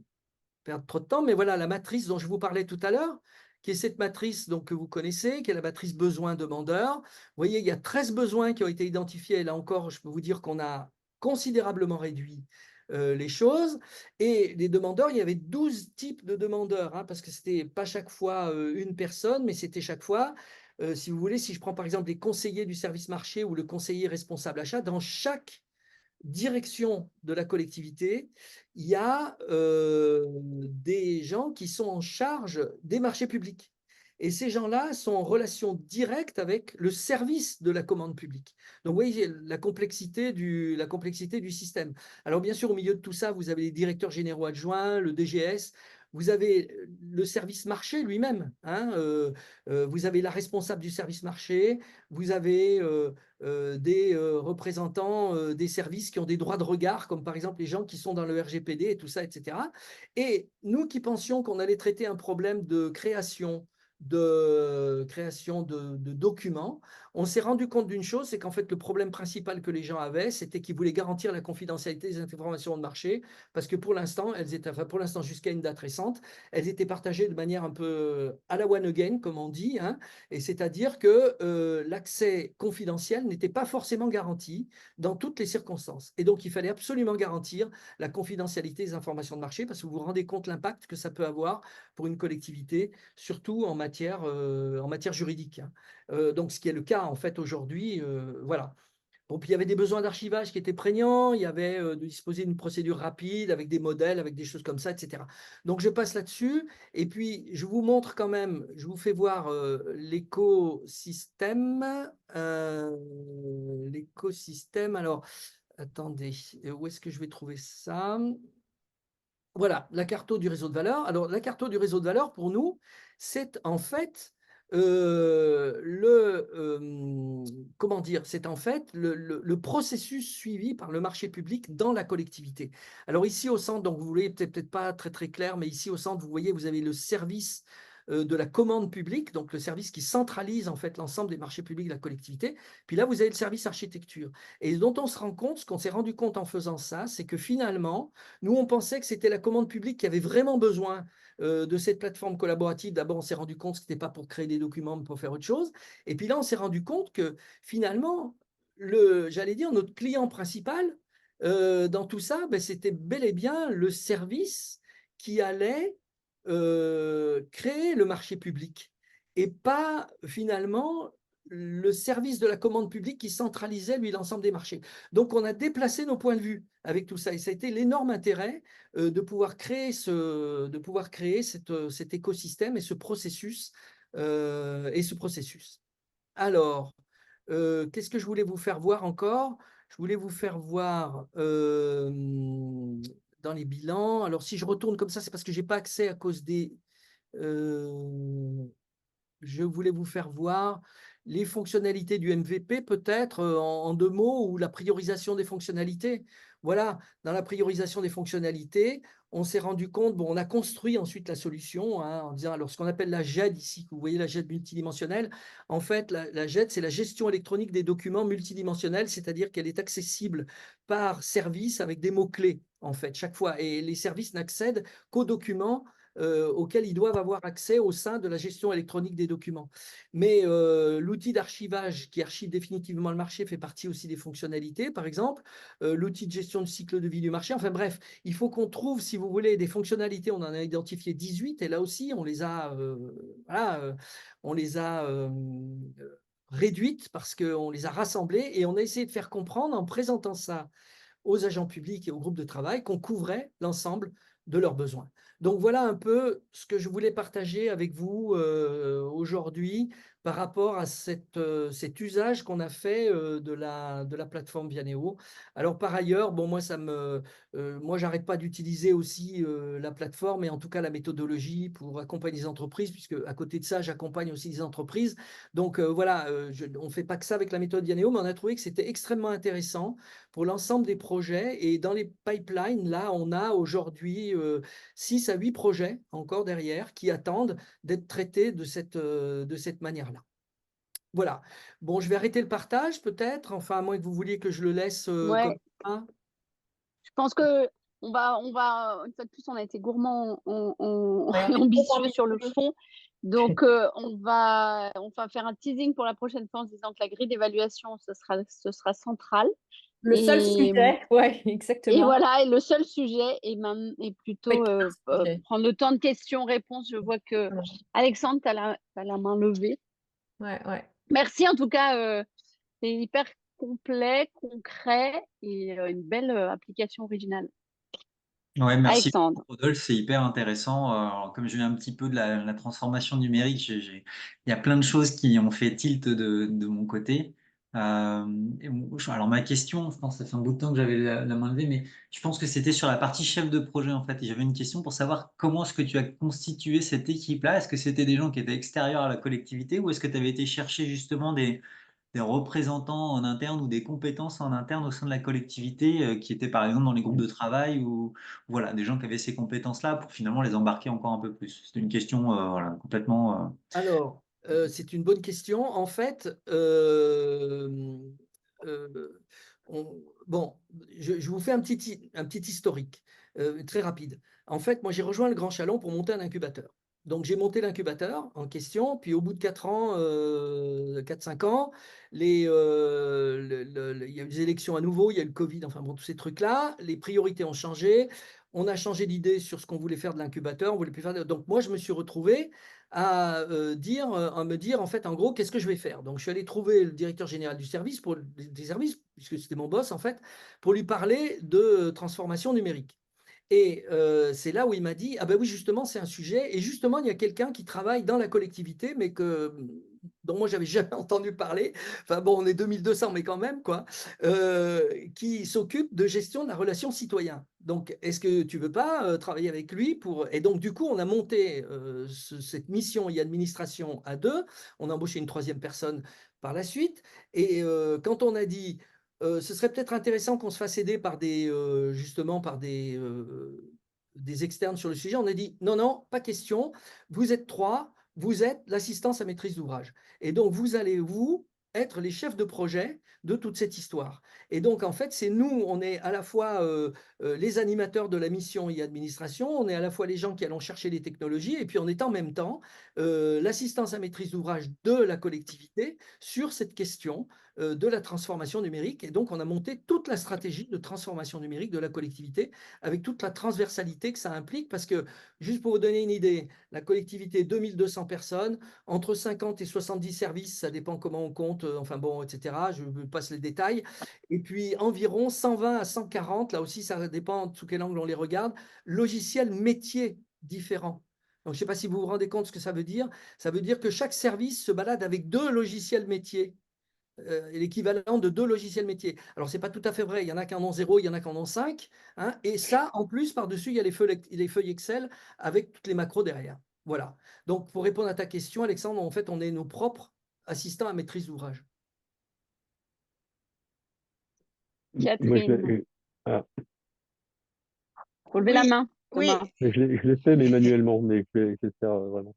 perdre trop de temps, mais voilà la matrice dont je vous parlais tout à l'heure, qui est cette matrice donc, que vous connaissez, qui est la matrice besoin-demandeur. Vous voyez, il y a 13 besoins qui ont été identifiés. Et là encore, je peux vous dire qu'on a considérablement réduit les choses. Et les demandeurs, il y avait 12 types de demandeurs, hein, parce que ce n'était pas chaque fois une personne, mais c'était chaque fois, si vous voulez, si je prends par exemple les conseillers du service marché ou le conseiller responsable achat, dans chaque direction de la collectivité, il y a des gens qui sont en charge des marchés publics. Et ces gens-là sont en relation directe avec le service de la commande publique. Donc, vous voyez la complexité du système. Alors, bien sûr, au milieu de tout ça, vous avez les directeurs généraux adjoints, le DGS, vous avez le service marché lui-même. Hein, vous avez la responsable du service marché, vous avez des représentants des services qui ont des droits de regard, comme par exemple les gens qui sont dans le RGPD et tout ça, etc. Et nous qui pensions qu'on allait traiter un problème de création de documents, on s'est rendu compte d'une chose, c'est qu'en fait le problème principal que les gens avaient, c'était qu'ils voulaient garantir la confidentialité des informations de marché, parce que pour l'instant, pour l'instant jusqu'à une date récente, elles étaient partagées de manière un peu à la one again, comme on dit, hein, et c'est-à-dire que l'accès confidentiel n'était pas forcément garanti dans toutes les circonstances. Et donc, il fallait absolument garantir la confidentialité des informations de marché parce que vous vous rendez compte l'impact que ça peut avoir pour une collectivité, surtout en matière juridique. Hein. Donc, ce qui est le cas en fait aujourd'hui, voilà. Bon, puis il y avait des besoins d'archivage qui étaient prégnants, il y avait de disposer d'une procédure rapide avec des modèles, avec des choses comme ça, etc. Donc je passe là-dessus, et puis je vous montre quand même, je vous fais voir l'écosystème. L'écosystème, alors attendez, où est-ce que je vais trouver ça? Voilà, la carte du réseau de valeur. Alors, la carte du réseau de valeur, pour nous, c'est en fait comment dire, c'est en fait le processus suivi par le marché public dans la collectivité. Alors ici au centre, donc vous voyez peut-être pas très très clair, mais ici au centre, vous voyez, vous avez le service de la commande publique, donc le service qui centralise en fait l'ensemble des marchés publics de la collectivité. Puis là, vous avez le service architecture. Et dont on se rend compte, ce qu'on s'est rendu compte en faisant ça, c'est que finalement, nous, on pensait que c'était la commande publique qui avait vraiment besoin de cette plateforme collaborative. D'abord, on s'est rendu compte que ce n'était pas pour créer des documents, mais pour faire autre chose. Et puis là, on s'est rendu compte que finalement, j'allais dire, notre client principal dans tout ça, ben, c'était bel et bien le service qui allait créer le marché public et pas finalement le service de la commande publique qui centralisait, lui, l'ensemble des marchés. Donc, on a déplacé nos points de vue avec tout ça. Et ça a été l'énorme intérêt de pouvoir créer, cet écosystème et ce processus. Alors, qu'est-ce que je voulais vous faire voir encore? Je voulais vous faire voir dans les bilans. Alors, si je retourne comme ça, c'est parce que je n'ai pas accès à cause des… je voulais vous faire voir les fonctionnalités du MVP, peut-être en 2 mots, ou la priorisation des fonctionnalités. Voilà, dans la priorisation des fonctionnalités, on s'est rendu compte, bon, on a construit ensuite la solution hein, en disant, alors ce qu'on appelle la GED ici, vous voyez la GED multidimensionnelle, en fait, la GED, c'est la gestion électronique des documents multidimensionnels, c'est-à-dire qu'elle est accessible par service avec des mots-clés, en fait, chaque fois. Et les services n'accèdent qu'aux documents auxquels ils doivent avoir accès au sein de la gestion électronique des documents. Mais l'outil d'archivage qui archive définitivement le marché fait partie aussi des fonctionnalités, par exemple, l'outil de gestion du cycle de vie du marché. Enfin bref, il faut qu'on trouve, si vous voulez, des fonctionnalités. On en a identifié 18 et là aussi, on les a, réduites parce qu'on les a rassemblées et on a essayé de faire comprendre en présentant ça aux agents publics et aux groupes de travail qu'on couvrait l'ensemble de leurs besoins. Donc voilà un peu ce que je voulais partager avec vous aujourd'hui par rapport à cet usage qu'on a fait de la plateforme Vianeo. Alors par ailleurs, bon, moi j'arrête pas d'utiliser aussi la plateforme et en tout cas la méthodologie pour accompagner les entreprises, puisque à côté de ça, j'accompagne aussi les entreprises. Donc voilà, on ne fait pas que ça avec la méthode Vianeo, mais on a trouvé que c'était extrêmement intéressant pour l'ensemble des projets. Et dans les pipelines, là, on a aujourd'hui 6 à 8 projets encore derrière qui attendent d'être traités de cette manière-là. Voilà. Bon, je vais arrêter le partage peut-être, enfin, à moins que vous vouliez que je le laisse comme Ouais, ça. je pense que une fois de plus, on a été gourmand, Ouais, on est trop ambitieux sur le ambitieux. fond. Donc, on va faire un teasing pour la prochaine fois en se disant que la grille d'évaluation, ce sera central. Le seul Et, sujet, ouais, et exactement. voilà, et le seul sujet est Mais plutôt plein de sujets. prendre le temps de questions-réponses. Je vois que Voilà. Alexandre, tu as la main levée. Ouais, ouais. Merci en tout cas, c'est hyper complet, concret et une belle application originale. Ouais, merci Alexandre. beaucoup, Rodolphe, c'est hyper intéressant. Alors, comme je viens un petit peu de la transformation numérique, il y a plein de choses qui ont fait tilt de mon côté. Alors ma question, je pense que ça fait un bout de temps que j'avais la main levée, mais je pense que c'était sur la partie chef de projet en fait. Et j'avais une question pour savoir comment est-ce que tu as constitué cette équipe-là? Est-ce que c'était des gens qui étaient extérieurs à la collectivité ou est-ce que tu avais été chercher justement des représentants en interne ou des compétences en interne au sein de la collectivité qui étaient par exemple dans les groupes de travail ou voilà, des gens qui avaient ces compétences-là pour finalement les embarquer encore un peu plus. C'était une question voilà, complètement. Alors, c'est une bonne question. En fait, euh, bon, je vous fais un petit historique très rapide. En fait, moi, j'ai rejoint le Grand Chalon pour monter un incubateur. Donc, j'ai monté l'incubateur en question, puis au bout de 4 ans, 4-5 ans, il y a eu des élections à nouveau, il y a eu le Covid, enfin bon, tous ces trucs-là, les priorités ont changé, on a changé d'idée sur ce qu'on voulait faire de l'incubateur, on voulait plus faire donc moi, je me suis retrouvé à me dire en fait en gros qu'est-ce que je vais faire. Donc je suis allé trouver le directeur général du service des services, puisque c'était mon boss en fait, pour lui parler de transformation numérique. Et c'est là où il m'a dit, ah ben oui, justement, c'est un sujet. Et justement, il y a quelqu'un qui travaille dans la collectivité, mais dont moi, j'avais jamais entendu parler. Enfin bon, on est 2200, mais quand même, quoi. Qui s'occupe de gestion de la relation citoyen. Donc, est-ce que tu veux pas travailler avec lui pour… Et donc, du coup, on a monté cette mission e-administration à 2. On a embauché une 3e personne par la suite. Et quand on a dit ce serait peut-être intéressant qu'on se fasse aider par justement par des externes sur le sujet. On a dit non, non, pas question. Vous êtes 3, vous êtes l'assistance à maîtrise d'ouvrage. Et donc, vous allez, vous, être les chefs de projet de toute cette histoire. Et donc, en fait, c'est nous, on est à la fois les animateurs de la mission et administration, on est à la fois les gens qui allons chercher les technologies, et puis on est en même temps l'assistance à maîtrise d'ouvrage de la collectivité sur cette question de la transformation numérique. Et donc, on a monté toute la stratégie de transformation numérique de la collectivité avec toute la transversalité que ça implique, parce que, juste pour vous donner une idée, la collectivité, 2200 personnes, entre 50 et 70 services, ça dépend comment on compte, enfin bon, etc. Je passe les détails. Et puis environ 120 à 140, là aussi ça dépend sous quel angle on les regarde, logiciels métiers différents. Donc je ne sais pas si vous vous rendez compte ce que ça veut dire. Ça veut dire que chaque service se balade avec 2 logiciels métiers. L'équivalent de 2 logiciels métiers. Alors, ce n'est pas tout à fait vrai. Il y en a qui en ont 0, il y en a qui en ont 5. Hein, et ça, en plus, par-dessus, il y a les feuilles Excel avec toutes les macros derrière. Voilà. Donc, pour répondre à ta question, Alexandre, en fait, on est nos propres assistants à maîtrise d'ouvrage. Moi, Catherine, ah, faut lever la Oui, main, oui, Thomas. je l'ai fait, mais manuellement, mais je vais faire vraiment.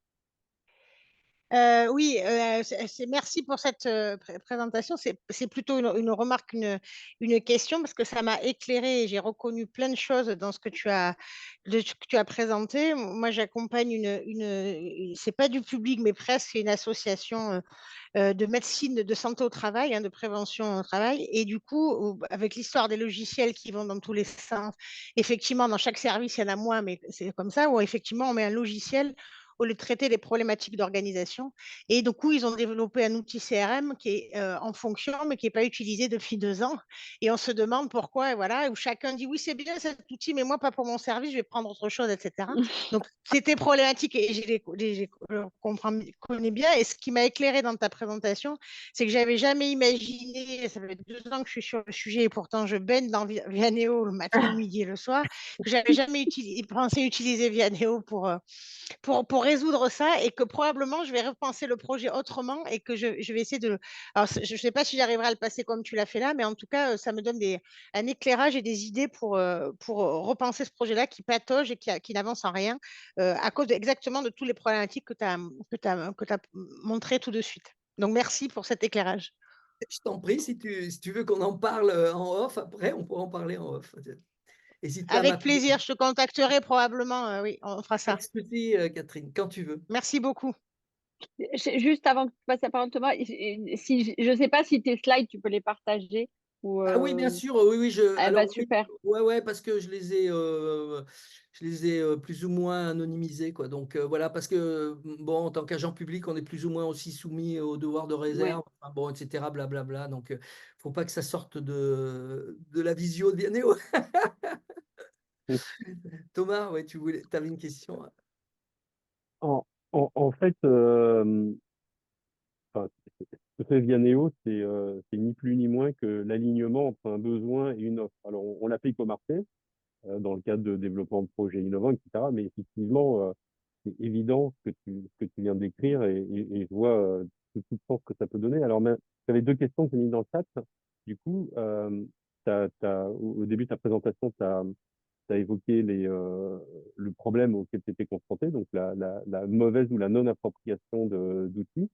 Oui, merci pour cette présentation. C'est plutôt une remarque, une question, parce que ça m'a éclairé et j'ai reconnu plein de choses dans ce que tu as présenté. Moi, j'accompagne c'est pas du public, mais presque, c'est une association de médecine de santé au travail, hein, de prévention au travail. Et du coup, avec l'histoire des logiciels qui vont dans tous les sens, effectivement, dans chaque service, il y en a moins, mais c'est comme ça, où effectivement, on met un logiciel au lieu de traiter des problématiques d'organisation. Et du coup, ils ont développé un outil CRM qui est en fonction, mais qui n'est pas utilisé depuis 2 ans. Et on se demande pourquoi, et voilà, où chacun dit oui, c'est bien cet outil, mais moi, pas pour mon service, je vais prendre autre chose, etc. Donc, c'était problématique et connais bien. Et ce qui m'a éclairé dans ta présentation, c'est que j'avais jamais imaginé, ça fait 2 ans que je suis sur le sujet et pourtant je baigne dans Vianéo le matin, le midi et le soir, que j'avais jamais pensé utiliser Vianéo pour résoudre ça, et que probablement je vais repenser le projet autrement et que je vais essayer de. Alors, je ne sais pas si j'arriverai à le passer comme tu l'as fait là, mais en tout cas, ça me donne un éclairage et des idées pour repenser ce projet-là qui patauge et qui n'avance en rien à cause exactement de toutes les problématiques que tu as montrées tout de suite. Donc, merci pour cet éclairage. Je t'en prie, si tu veux qu'on en parle en off, après, on pourra en parler en off. N'hésite pas à Avec m'appeler. plaisir, je te contacterai probablement. Oui, on fera Pas ça. de souci, Catherine, quand tu veux. Merci beaucoup. Juste avant que tu passes la parole, Thomas, si, je ne sais pas si tes slides, tu peux les partager. Ou, Ah oui, bien sûr, oui, oui, ah, bah, alors oui, super. ouais, parce que je les ai plus ou moins anonymisés, quoi. Donc voilà, parce que bon, en tant qu'agent public, on est plus ou moins aussi soumis au devoir de Ouais. réserve, enfin, bon, etc., blablabla. Donc, faut pas que ça sorte de la visio de Vianéo. Thomas, ouais, t'avais une question. En, en fait, enfin, ce que fait Vianéo, c'est ni plus ni moins que l'alignement entre un besoin et une offre. Alors, on l'applique au marché dans le cadre de développement de projets innovants, etc. Mais effectivement, c'est évident ce que tu viens de décrire et je vois tout le sens que ça peut donner. Alors, j'avais 2 questions que j'ai mises dans le chat. Du coup, au début de ta présentation, tu as évoqué le problème auquel tu étais confronté, donc la mauvaise ou la non-appropriation d'outils.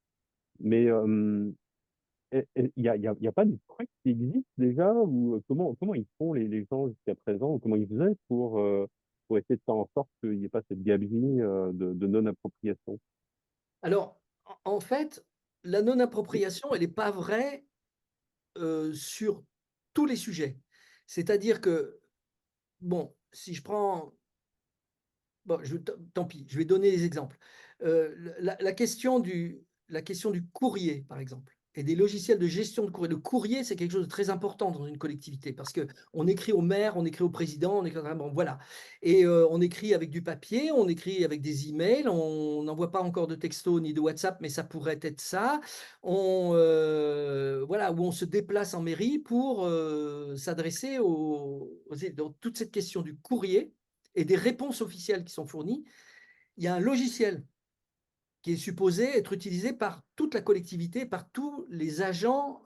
Mais il y a pas des trucs qui existent déjà ou comment ils font les gens jusqu'à présent ou comment ils faisaient pour essayer de faire en sorte qu'il n'y ait pas cette gabegie de non-appropriation? Alors, en fait, la non-appropriation, elle n'est pas vraie sur tous les sujets. C'est-à-dire que, bon, si je prends. Bon, tant pis, je vais donner des exemples. La question du courrier, par exemple, et des logiciels de gestion de courrier. Le courrier, c'est quelque chose de très important dans une collectivité parce qu'on écrit au maire, on écrit au président, on écrit, bon, voilà. Et on écrit avec du papier, on écrit avec des emails, on n'envoie pas encore de texto ni de WhatsApp, mais ça pourrait être ça. Voilà, où on se déplace en mairie pour s'adresser dans toute cette question du courrier et des réponses officielles qui sont fournies. Il y a un logiciel qui est supposé être utilisé par toute la collectivité, par tous les agents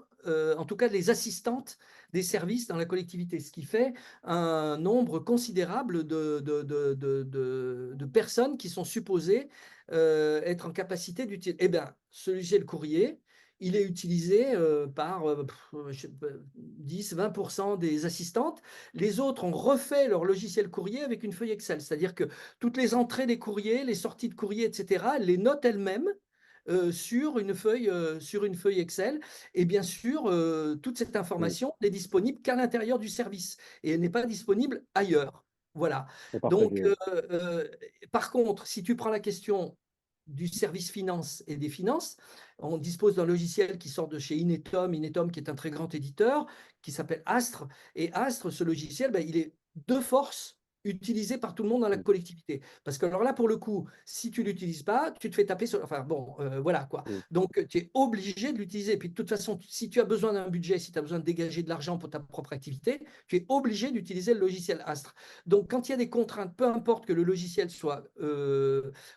en tout cas les assistantes des services dans la collectivité, ce qui fait un nombre considérable de personnes qui sont supposées être en capacité d'utiliser. Eh bien, ce logiciel courrier, il est utilisé par 10-20% des assistantes. Les autres ont refait leur logiciel courrier avec une feuille Excel. C'est-à-dire que toutes les entrées des courriers, les sorties de courrier, etc., elles les notent elles-mêmes sur une feuille Excel. Et bien sûr, toute cette information n'est disponible qu'à l'intérieur du service et elle n'est pas disponible ailleurs. Voilà. C'est Donc, partagé. par contre, si tu prends la question du service finance et des finances, on dispose d'un logiciel qui sort de chez Inetum, Inetum qui est un très grand éditeur, qui s'appelle Astre. Et Astre, ce logiciel, ben, il est de force utilisé par tout le monde dans la collectivité. Parce que alors là, pour le coup, si tu ne l'utilises pas, tu te fais taper sur... Enfin bon, voilà quoi. Donc, tu es obligé de l'utiliser. Et puis de toute façon, si tu as besoin d'un budget, si tu as besoin de dégager de l'argent pour ta propre activité, tu es obligé d'utiliser le logiciel Astre. Donc, quand il y a des contraintes, peu importe que le logiciel soit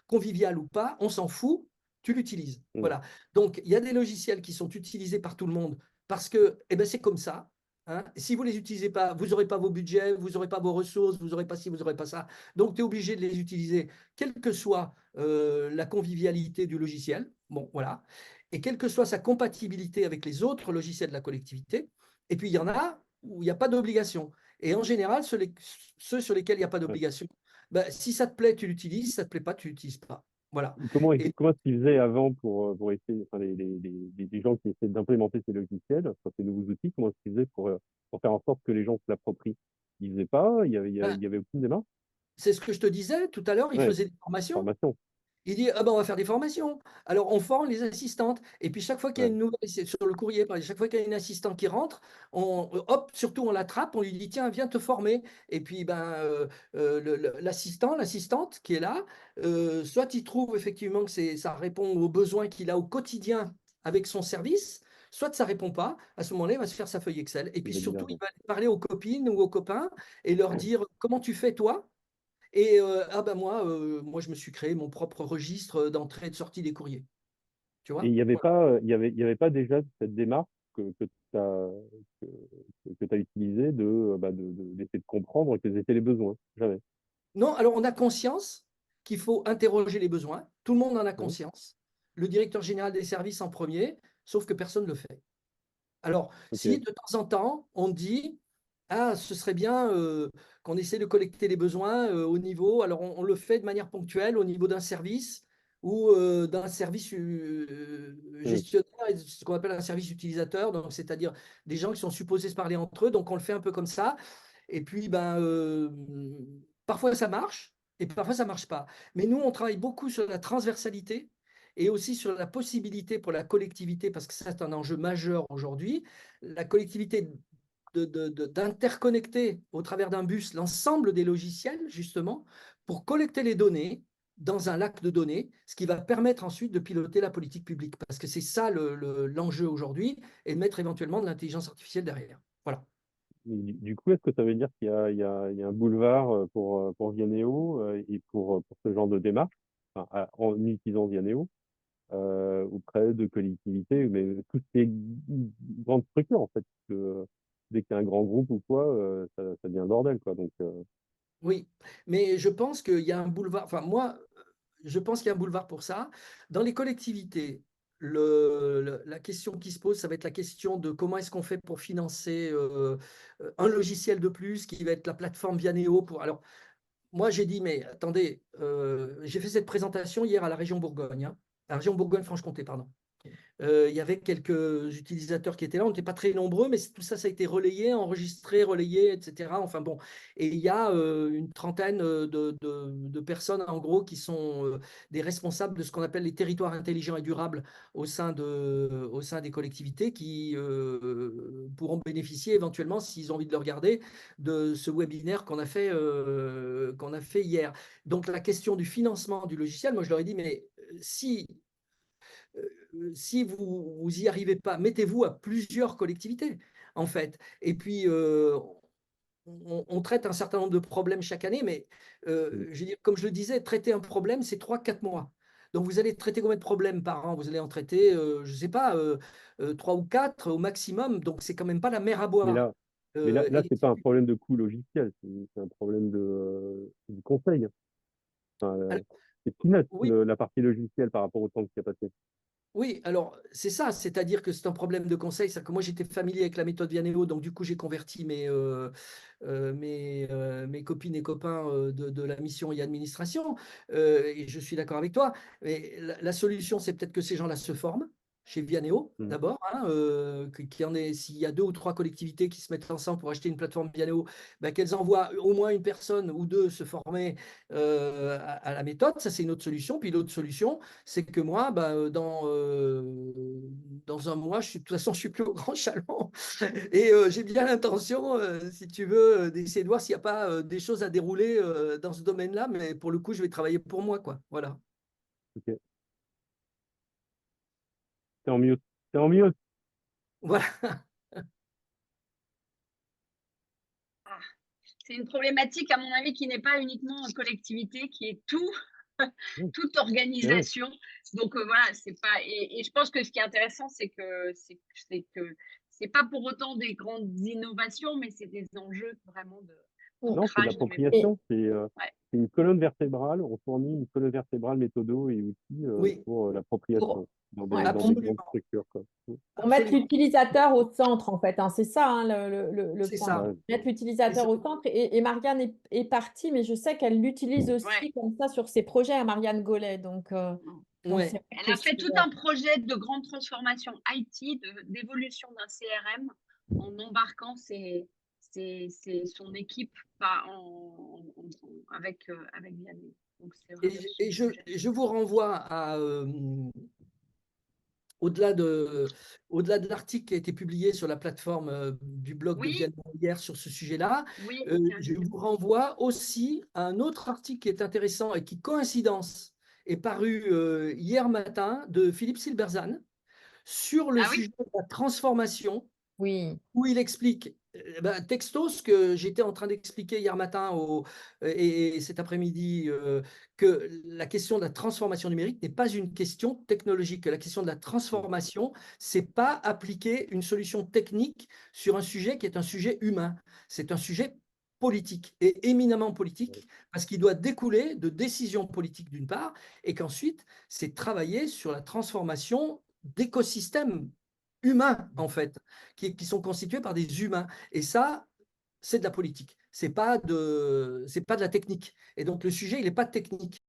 convivial ou pas, on s'en fout, tu l'utilises. Voilà. Donc, il y a des logiciels qui sont utilisés par tout le monde parce que eh ben, c'est comme ça. Hein. Si vous ne les utilisez pas, vous n'aurez pas vos budgets, vous n'aurez pas vos ressources, vous n'aurez pas ci, vous n'aurez pas ça. Donc, tu es obligé de les utiliser, quelle que soit la convivialité du logiciel. Bon, voilà. Et quelle que soit sa compatibilité avec les autres logiciels de la collectivité. Et puis, il y en a où il n'y a pas d'obligation. Et en général, ceux sur lesquels il n'y a pas d'obligation, ben, si ça te plaît, tu l'utilises. Si ça ne te plaît pas, tu ne l'utilises pas. Voilà. Et Comment est-ce qu'ils faisaient avant pour essayer, enfin, les gens qui essaient d'implémenter ces logiciels, enfin, ces nouveaux outils, comment est-ce qu'ils faisaient pour faire en sorte que les gens se l'approprient? Ils ne faisaient pas, ben, il y avait aucune démarche? c'est ce que je te disais tout à l'heure, ils Ouais, faisaient des formations. formation. Il dit, ah ben, on va faire des formations. Alors, on forme les assistantes. Et puis, chaque fois qu'il y a Ouais. une nouvelle, c'est sur le courrier, par exemple, chaque fois qu'il y a une assistante qui rentre, hop, surtout, on l'attrape, on lui dit, tiens, viens te former. Et puis, ben, l'assistante qui est là, soit il trouve effectivement que ça répond aux besoins qu'il a au quotidien avec son service, soit ça ne répond pas. À ce moment-là, il va se faire sa feuille Excel. Et puis, Il a surtout, divergé. il va aller parler aux copines ou aux copains et leur dire, comment tu fais, toi? Et ah ben moi, je me suis créé mon propre registre d'entrée et de sortie des courriers. Tu Et il vois? n'y avait Voilà. pas, il y avait pas déjà cette démarche que tu as, utilisée d'essayer de comprendre quels étaient les besoins. Jamais. Non, alors on a conscience qu'il faut interroger les besoins. Tout le monde en a Ouais. conscience. Le directeur général des services en premier, sauf que personne ne le fait. Alors, si Ok. de temps en temps, on dit, ah, ce serait bien qu'on essaie de collecter les besoins au niveau, alors on le fait de manière ponctuelle au niveau d'un service ou d'un service Hmm. gestionnaire, et ce qu'on appelle un service utilisateur, donc c'est-à-dire des gens qui sont supposés se parler entre eux, donc on le fait un peu comme ça. Et puis, ben, parfois ça marche et parfois ça ne marche pas. Mais nous, on travaille beaucoup sur la transversalité et aussi sur la possibilité pour la collectivité, parce que ça, c'est un enjeu majeur aujourd'hui, la collectivité d'interconnecter au travers d'un bus l'ensemble des logiciels, justement, pour collecter les données dans un lac de données, ce qui va permettre ensuite de piloter la politique publique, parce que c'est ça l'enjeu aujourd'hui, et de mettre éventuellement de l'intelligence artificielle derrière. Voilà. Du coup, est-ce que ça veut dire il y a un boulevard pour Vianéo et pour ce genre de démarche, enfin, en utilisant Vianéo, auprès de collectivités, mais toutes ces grandes structures, en fait, que dès qu'il y a un grand groupe ou quoi, ça devient un bordel, quoi. Donc, Oui, mais je pense qu'il y a un boulevard, enfin moi, je pense qu'il y a un boulevard pour ça. Dans les collectivités, la question qui se pose, ça va être la question de comment est-ce qu'on fait pour financer un logiciel de plus qui va être la plateforme Vianéo. Alors, moi, j'ai dit, mais attendez, j'ai fait cette présentation hier à la région Bourgogne, hein, à la région Bourgogne-Franche-Comté, pardon. Il y avait quelques utilisateurs qui étaient là, on n'était pas très nombreux, mais tout ça, ça a été relayé, enregistré, relayé, etc. Enfin bon, et il y a une trentaine de personnes, en gros, qui sont des responsables de ce qu'on appelle les territoires intelligents et durables au sein des collectivités qui pourront bénéficier éventuellement, s'ils ont envie de le regarder, de ce webinaire qu'on a fait hier. Donc la question du financement du logiciel, moi je leur ai dit, mais si vous n'y arrivez pas, mettez-vous à plusieurs collectivités, en fait. Et puis, on traite un certain nombre de problèmes chaque année, mais mm, je veux dire, comme je le disais, traiter un problème, c'est 3-4 mois. Donc, vous allez traiter combien de problèmes par an? Vous allez en traiter, je ne sais pas, 3 ou 4 au maximum. Donc, c'est quand même pas la mer à Mais boire. là, mais là, là Et c'est pas un problème de coût logiciel, c'est un problème du conseil. Enfin, alors, c'est peanuts, oui, la partie logicielle par rapport au temps qui a passé. oui, alors c'est ça, c'est-à-dire que c'est un problème de conseil. C'est-à-dire que moi, j'étais familier avec la méthode Vianeo, donc du coup, j'ai converti mes copines et copains de la mission et administration. Et je suis d'accord avec toi. Mais la solution, c'est peut-être que ces gens-là se forment chez Vianeo, Mhm. d'abord, hein, s'il y a 2 ou 3 collectivités qui se mettent ensemble pour acheter une plateforme Vianeo, ben, qu'elles envoient au moins une personne ou 2 se former à la méthode. Ça, c'est une autre solution. Puis l'autre solution, c'est que moi, ben, dans un mois, de toute façon, je suis plus au Grand Chalon. Et j'ai bien l'intention, si tu veux, d'essayer de voir s'il n'y a pas des choses à dérouler dans ce domaine-là. Mais pour le coup, je vais travailler pour moi, quoi. Voilà. Ok. T'es en mute. T'es en mute. Voilà. Ah, c'est une problématique, à mon avis, qui n'est pas uniquement en collectivité, qui est Oui, toute oui. organisation. Donc voilà, c'est pas. Et je pense que ce qui est intéressant, c'est que c'est pas pour autant des grandes innovations, mais c'est des enjeux vraiment de Non, c'est de ancrage de mémoire. l'appropriation. Ouais. C'est une colonne vertébrale. On fournit une colonne vertébrale méthodo et outils Oui, pour l'appropriation Pour, dans ouais, dans des absolument. grandes structures, quoi. pour mettre Absolument. l'utilisateur au centre, en fait, hein, c'est ça hein, le C'est point. ça. Ouais. Mettre C'est l'utilisateur ça. au centre. Et Marianne est partie, mais je sais qu'elle l'utilise Ouais. aussi comme ça sur ses projets à Marianne Gollet. Donc c'est Ouais. vrai Elle que a fait tout un projet de grande transformation IT, d'évolution d'un CRM, en embarquant son équipe avec Vianney. Donc c'est Et, vraiment je- son et je, sujet. je vous renvoie au-delà de l'article qui a été publié sur la plateforme du blog de Oui, Vianney hier sur ce sujet-là, oui, je vous renvoie aussi à un autre article qui est intéressant et qui, coïncidence, est paru hier matin de Philippe Silberzan sur le ah oui, sujet de la transformation, oui. où il explique texto ce que j'étais en train d'expliquer hier matin et cet après-midi, que la question de la transformation numérique n'est pas une question technologique. La question de la transformation, c'est pas appliquer une solution technique sur un sujet qui est un sujet humain. C'est un sujet politique et éminemment politique parce qu'il doit découler de décisions politiques d'une part et qu'ensuite, c'est travailler sur la transformation d'écosystèmes humains, en fait, qui sont constitués par des humains. Et ça, c'est de la politique. C'est pas de la technique. Et donc, le sujet, il n'est pas technique.